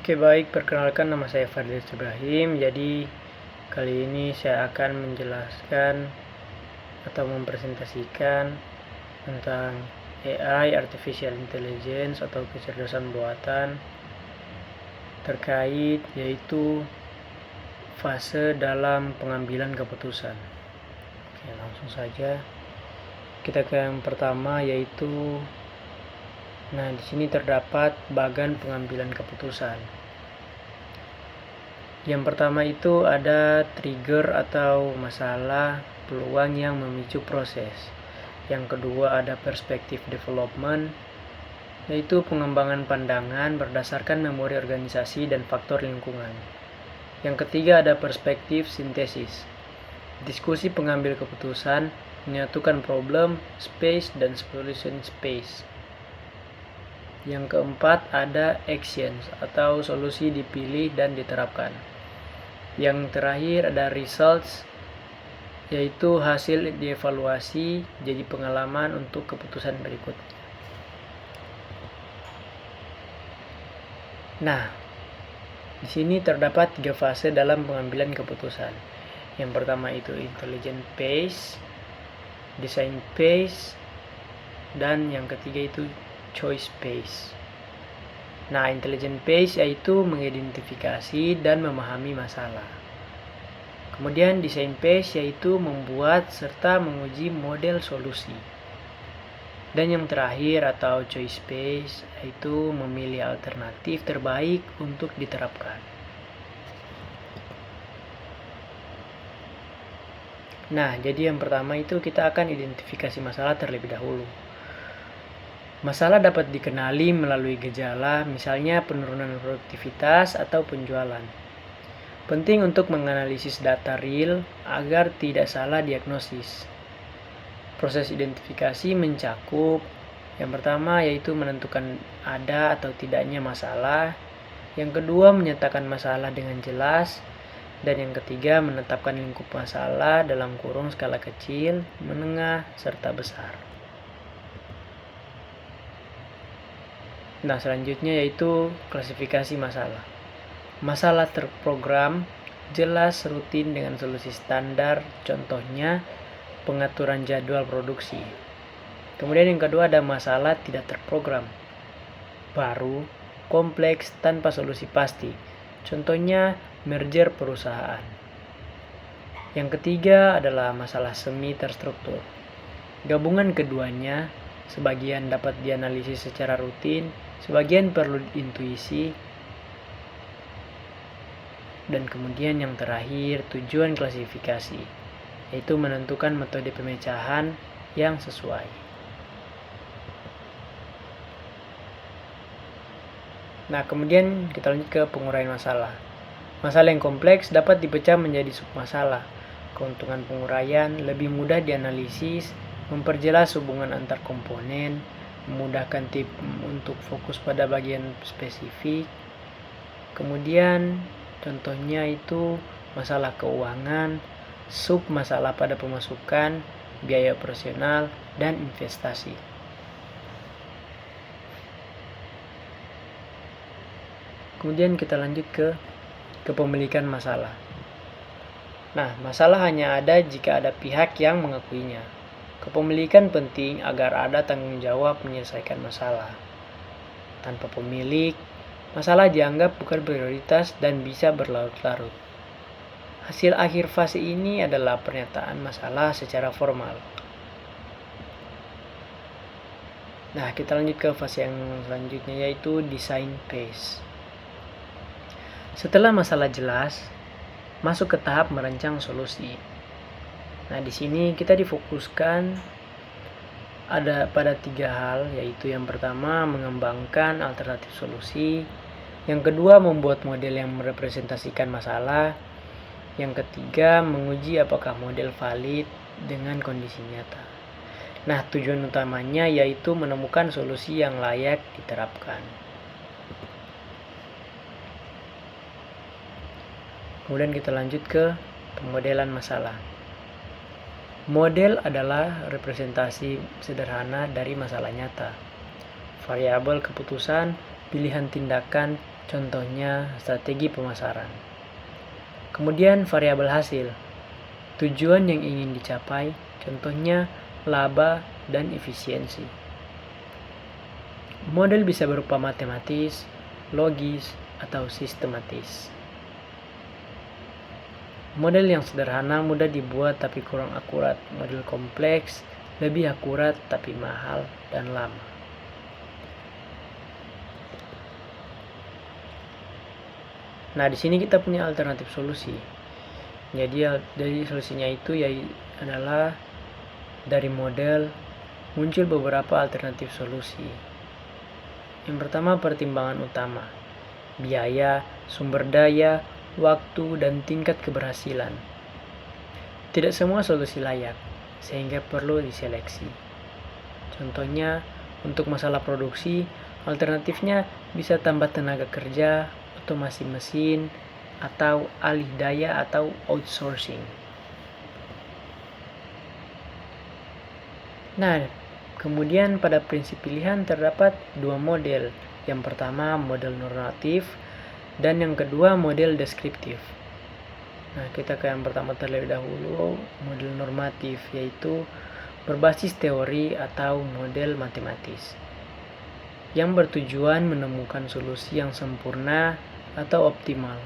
Oke, baik, perkenalkan, nama saya Fadil Ibrahim. Jadi kali ini saya akan menjelaskan atau mempresentasikan tentang AI, Artificial Intelligence atau kecerdasan buatan, terkait yaitu fase dalam pengambilan keputusan. Oke, langsung saja kita ke yang pertama, yaitu di sini terdapat bagan pengambilan keputusan. Yang pertama itu ada trigger atau masalah peluang yang memicu proses. Yang kedua ada perspektif development, yaitu pengembangan pandangan berdasarkan memori organisasi dan faktor lingkungan. Yang ketiga ada perspektif sintesis, diskusi pengambil keputusan, menyatukan problem, space, dan solution space. Yang keempat ada actions atau solusi dipilih dan diterapkan. Yang terakhir ada results, yaitu hasil dievaluasi jadi pengalaman untuk keputusan berikutnya. Di sini terdapat 3 fase dalam pengambilan keputusan. Yang pertama itu intelligent phase, design phase, dan yang ketiga itu choice phase. Intelligent phase yaitu mengidentifikasi dan memahami masalah. Kemudian design phase yaitu membuat serta menguji model solusi. Dan yang terakhir atau choice phase yaitu memilih alternatif terbaik untuk diterapkan. Jadi yang pertama itu kita akan identifikasi masalah terlebih dahulu. Masalah dapat dikenali melalui gejala, misalnya penurunan produktivitas atau penjualan. Penting untuk menganalisis data real agar tidak salah diagnosis. Proses identifikasi mencakup yang pertama yaitu menentukan ada atau tidaknya masalah. Yang kedua menyatakan masalah dengan jelas. Dan yang ketiga menetapkan lingkup masalah dalam kurung skala kecil, menengah, serta besar. Selanjutnya yaitu klasifikasi masalah. Masalah terprogram, jelas, rutin dengan solusi standar, contohnya pengaturan jadwal produksi. Kemudian yang kedua ada masalah tidak terprogram, baru, kompleks, tanpa solusi pasti, contohnya merger perusahaan. Yang ketiga adalah masalah semi terstruktur. Gabungan keduanya, sebagian dapat dianalisis secara rutin, sebagian perlu intuisi. Dan kemudian yang terakhir, tujuan klasifikasi, yaitu menentukan metode pemecahan yang sesuai. Kemudian kita lanjut ke penguraian masalah. Masalah yang kompleks dapat dipecah menjadi submasalah. Keuntungan penguraian lebih mudah dianalisis, memperjelas hubungan antar komponen, memudahkan tim untuk fokus pada bagian spesifik. Kemudian contohnya itu masalah keuangan, sub masalah pada pemasukan, biaya operasional, dan investasi. Kemudian kita lanjut ke kepemilikan masalah. Masalah hanya ada jika ada pihak yang mengakuinya. Kepemilikan penting agar ada tanggung jawab menyelesaikan masalah. Tanpa pemilik, masalah dianggap bukan prioritas dan bisa berlarut-larut. Hasil akhir fase ini adalah pernyataan masalah secara formal. Kita lanjut ke fase yang selanjutnya yaitu design phase. Setelah masalah jelas, masuk ke tahap merancang solusi. Di sini kita difokuskan ada pada 3 hal, yaitu yang pertama mengembangkan alternatif solusi, yang kedua membuat model yang merepresentasikan masalah, yang ketiga menguji apakah model valid dengan kondisi nyata. Tujuan utamanya yaitu menemukan solusi yang layak diterapkan. Kemudian kita lanjut ke pemodelan masalah. Model adalah representasi sederhana dari masalah nyata. Variabel keputusan, pilihan tindakan, contohnya strategi pemasaran. Kemudian variabel hasil, tujuan yang ingin dicapai, contohnya laba dan efisiensi. Model bisa berupa matematis, logis, atau sistematis. Model yang sederhana mudah dibuat tapi kurang akurat. Model kompleks lebih akurat tapi mahal dan lama. Nah, di sini kita punya alternatif solusi. Jadi dari solusinya itu adalah dari model muncul beberapa alternatif solusi. Yang pertama, pertimbangan utama, biaya, sumber daya, waktu, dan tingkat keberhasilan. Tidak semua solusi layak, sehingga perlu diseleksi. Contohnya, untuk masalah produksi, alternatifnya bisa tambah tenaga kerja, otomasi mesin, atau alih daya atau outsourcing. Nah, kemudian pada prinsip pilihan terdapat dua model. Yang pertama, model normatif, dan yang kedua model deskriptif. Nah, kita ke yang pertama terlebih dahulu, model normatif, yaitu berbasis teori atau model matematis yang bertujuan menemukan solusi yang sempurna atau optimal.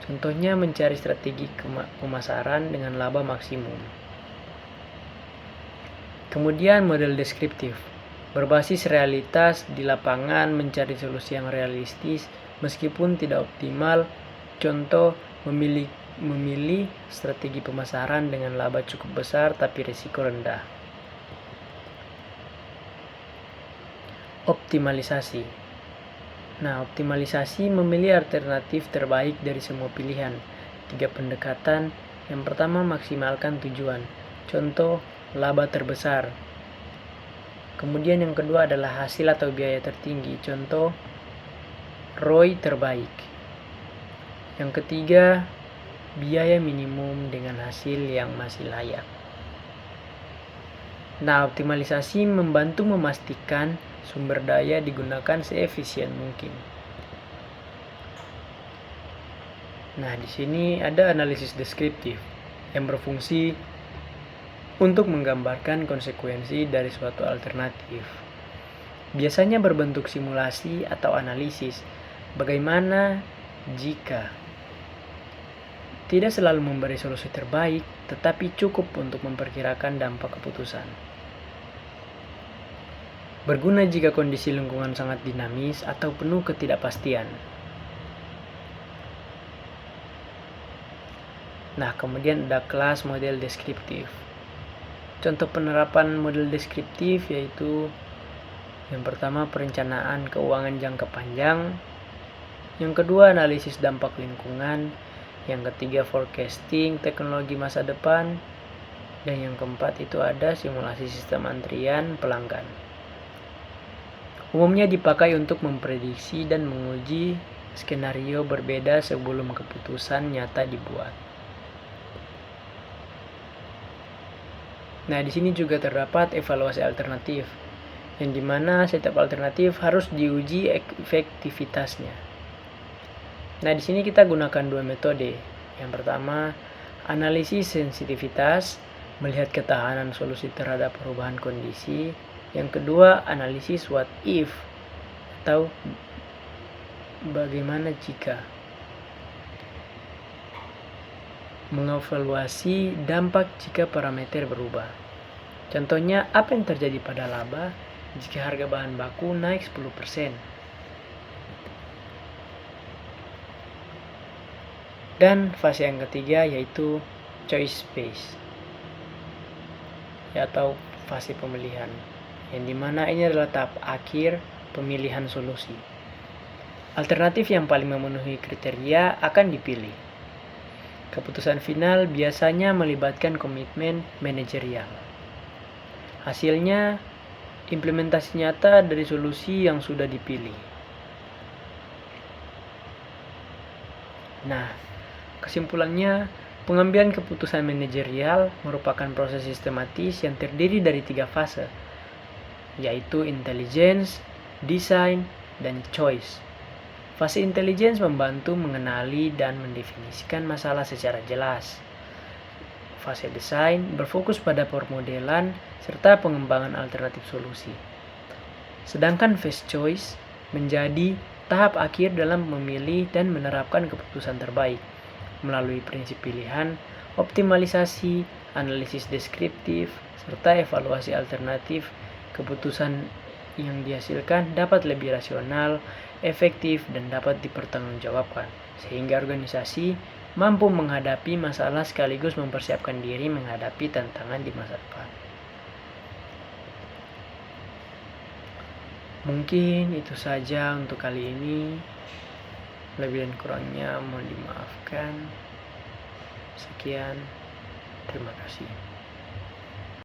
Contohnya mencari strategi pemasaran dengan laba maksimum. Kemudian model deskriptif, berbasis realitas di lapangan, mencari solusi yang realistis meskipun tidak optimal. Contoh, memilih strategi pemasaran dengan laba cukup besar tapi risiko rendah. Optimalisasi. Nah, optimalisasi memilih alternatif terbaik dari semua pilihan. 3 pendekatan. Yang pertama, maksimalkan tujuan. Contoh, laba terbesar. Kemudian yang kedua adalah hasil atau biaya tertinggi. Contoh, ROI terbaik. Yang ketiga, biaya minimum dengan hasil yang masih layak. Nah, optimalisasi membantu memastikan sumber daya digunakan seefisien mungkin. Nah, di sini ada analisis deskriptif yang berfungsi untuk menggambarkan konsekuensi dari suatu alternatif. Biasanya berbentuk simulasi atau analisis. Bagaimana jika? Tidak selalu memberi solusi terbaik, tetapi cukup untuk memperkirakan dampak keputusan. Berguna jika kondisi lingkungan sangat dinamis atau penuh ketidakpastian. Nah, kemudian ada kelas model deskriptif. Contoh penerapan model deskriptif yaitu yang pertama, perencanaan keuangan jangka panjang. Yang kedua, analisis dampak lingkungan. Yang ketiga, forecasting teknologi masa depan. Dan yang keempat itu ada simulasi sistem antrian pelanggan. Umumnya dipakai untuk memprediksi dan menguji skenario berbeda sebelum keputusan nyata dibuat. Nah, di sini juga terdapat evaluasi alternatif, yang dimana setiap alternatif harus diuji efektivitasnya. Nah, di sini kita gunakan dua metode. Yang pertama, analisis sensitivitas, melihat ketahanan solusi terhadap perubahan kondisi. Yang kedua, analisis what if atau bagaimana jika. Mengevaluasi dampak jika parameter berubah. Contohnya, apa yang terjadi pada laba jika harga bahan baku naik 10%. Dan fase yang ketiga yaitu choice phase, atau fase pemilihan, yang dimana ini adalah tahap akhir pemilihan solusi. Alternatif yang paling memenuhi kriteria akan dipilih. Keputusan final biasanya melibatkan komitmen manajerial. Hasilnya, implementasi nyata dari solusi yang sudah dipilih. Nah, kesimpulannya, pengambilan keputusan manajerial merupakan proses sistematis yang terdiri dari 3 fase, yaitu intelligence, design, dan choice. Fase intelligence membantu mengenali dan mendefinisikan masalah secara jelas. Fase desain berfokus pada permodelan serta pengembangan alternatif solusi. Sedangkan phase choice menjadi tahap akhir dalam memilih dan menerapkan keputusan terbaik melalui prinsip pilihan, optimalisasi, analisis deskriptif, serta evaluasi alternatif. Keputusan yang dihasilkan dapat lebih rasional, efektif, dan dapat dipertanggungjawabkan, sehingga organisasi mampu menghadapi masalah sekaligus mempersiapkan diri menghadapi tantangan di masa depan. Mungkin itu saja untuk kali ini. Lebih dan kurangnya mohon dimaafkan. Sekian, terima kasih.